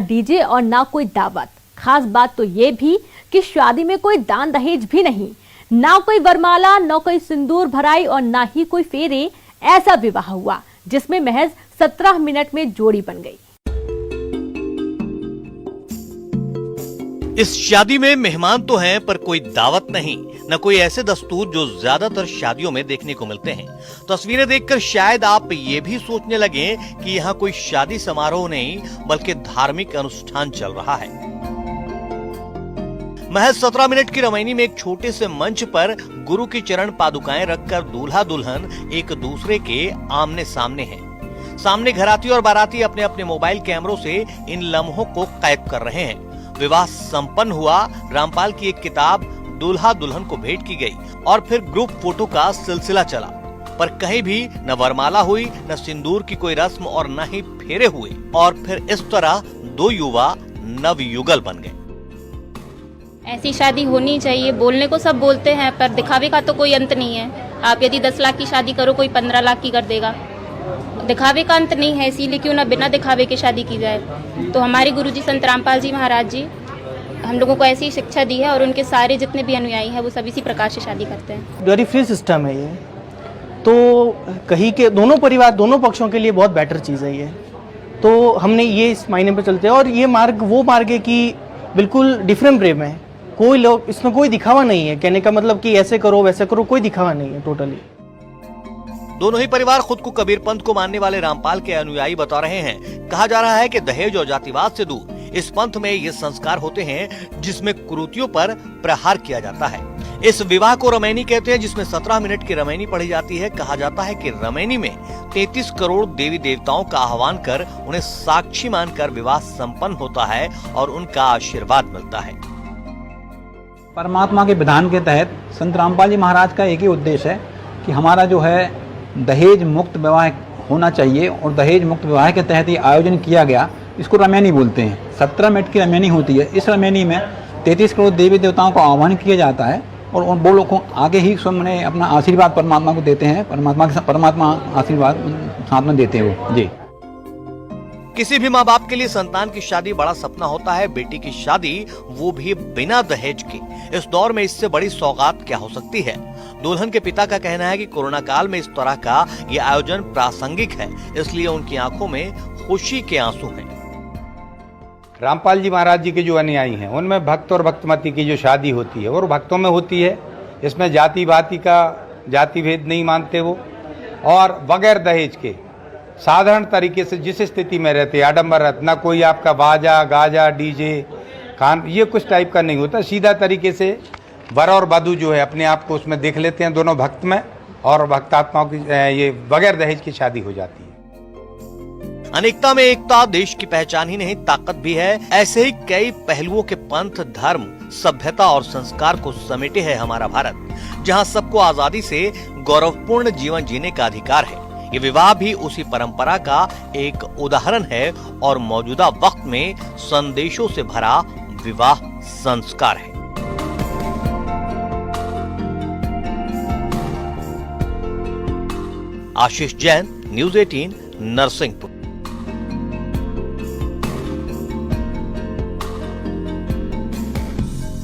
DJ और ना कोई दावत। खास बात तो ये भी कि शादी में कोई दान दहेज भी नहीं, ना कोई वरमाला, ना कोई सिंदूर भराई और ना ही कोई फेरे। ऐसा विवाह हुआ जिसमें महज 17 मिनट में जोड़ी बन गई। इस शादी में मेहमान तो हैं पर कोई दावत नहीं, न कोई ऐसे दस्तूर जो ज्यादातर शादियों में देखने को मिलते हैं। तस्वीरें देखकर शायद आप ये भी सोचने लगे कि यहाँ कोई शादी समारोह नहीं बल्कि धार्मिक अनुष्ठान चल रहा है। महज 17 मिनट की रमैनी में एक छोटे से मंच पर गुरु की चरण पादुकाएं रखकर दूल्हा दुल्हन एक दूसरे के आमने सामने हैं। सामने घराती और बाराती अपने अपने मोबाइल कैमरों से इन लम्हों को कैद कर रहे हैं। विवाह संपन्न हुआ। रामपाल की एक किताब दूल्हा दुल्हन को भेंट की गई और फिर ग्रुप फोटो का सिलसिला चला, पर कहीं भी न वरमाला हुई, न सिंदूर की कोई रस्म और न ही फेरे हुए। और फिर इस तरह दो युवा नवयुगल बन गए। ऐसी शादी होनी चाहिए। बोलने को सब बोलते हैं पर दिखावे का तो कोई अंत नहीं है। आप यदि 10 लाख की शादी करो, कोई 15 लाख की कर देगा। दिखावे का अंत नहीं है, इसीलिए क्यों ना बिना दिखावे के शादी की जाए। तो हमारे गुरुजी संत रामपाल जी महाराज जी हम लोगों को ऐसी शिक्षा दी है और उनके सारे जितने भी अनुयायी हैं वो सब इसी प्रकार से शादी करते हैं। वेरी फ्री सिस्टम है ये, तो कहीं के दोनों परिवार, दोनों पक्षों के लिए बहुत बेटर चीज़ है ये। तो हमने ये इस मायने पर चलते हैं और ये मार्ग वो मार्ग है कि बिल्कुल डिफरेंट प्रेम है। कोई लोग इसमें कोई दिखावा नहीं है, कहने का मतलब कि ऐसे करो वैसे करो, कोई दिखावा नहीं है टोटली। दोनों ही परिवार खुद को कबीर पंथ को मानने वाले रामपाल के अनुयायी बता रहे हैं। कहा जा रहा है कि दहेज और जातिवाद से दूर इस पंथ में ये संस्कार होते हैं जिसमें कुरीतियों पर प्रहार किया जाता है। इस विवाह को रमैनी कहते हैं, जिसमें 17 मिनट की रमैनी पढ़ी जाती है। कहा जाता है कि रमैनी में 33 करोड़ देवी देवताओं का आह्वान कर उन्हें साक्षी मानकर विवाह संपन्न होता है और उनका आशीर्वाद मिलता है। परमात्मा के विधान के तहत संत रामपाल जी महाराज का एक ही उद्देश्य है कि हमारा जो है दहेज मुक्त विवाह होना चाहिए और दहेज मुक्त विवाह के तहत ये आयोजन किया गया। इसको रमैनी बोलते हैं। 17 मिनट की रमैनी होती है। इस रमैनी में 33 करोड़ देवी देवताओं का आह्वान किया जाता है और वो लोग को आगे ही स्वयं अपना आशीर्वाद परमात्मा को देते हैं। परमात्मा आशीर्वाद साथ में देते हैं वो जी। किसी भी माँ बाप के लिए संतान की शादी बड़ा सपना होता है। बेटी की शादी वो भी बिना दहेज के। इस दौर में इससे बड़ी सौगात क्या हो सकती है। दुल्हन के पिता का कहना है कि कोरोना काल में इस तरह का ये आयोजन प्रासंगिक है, इसलिए उनकी आंखों में खुशी के आंसू हैं। रामपाल जी महाराज जी के जो अनुयायी हैं उनमें भक्त और भक्तमती की जो शादी होती है और भक्तों में होती है। इसमें जाति बाति का जाति भेद नहीं मानते वो, और बगैर दहेज के साधारण तरीके से जिस स्थिति में रहते, आडम्बर, ना कोई आपका बाजा गाजा डीजे खान ये कुछ टाइप का नहीं होता। सीधा तरीके से वर और वधू जो है अपने आप को उसमें देख लेते हैं, दोनों भक्त में, और भक्तात्माओं की ये बगैर दहेज की शादी हो जाती है। अनेकता में एकता देश की पहचान ही नहीं ताकत भी है। ऐसे ही कई पहलुओं के पंथ, धर्म, सभ्यता और संस्कार को समेटे है हमारा भारत, जहां सबको आजादी से गौरवपूर्ण जीवन जीने का अधिकार है। ये विवाह भी उसी परंपरा का एक उदाहरण है और मौजूदा वक्त में संदेशों से भरा विवाह संस्कार है। आशीष जैन, न्यूज़ 18, नरसिंहपुर।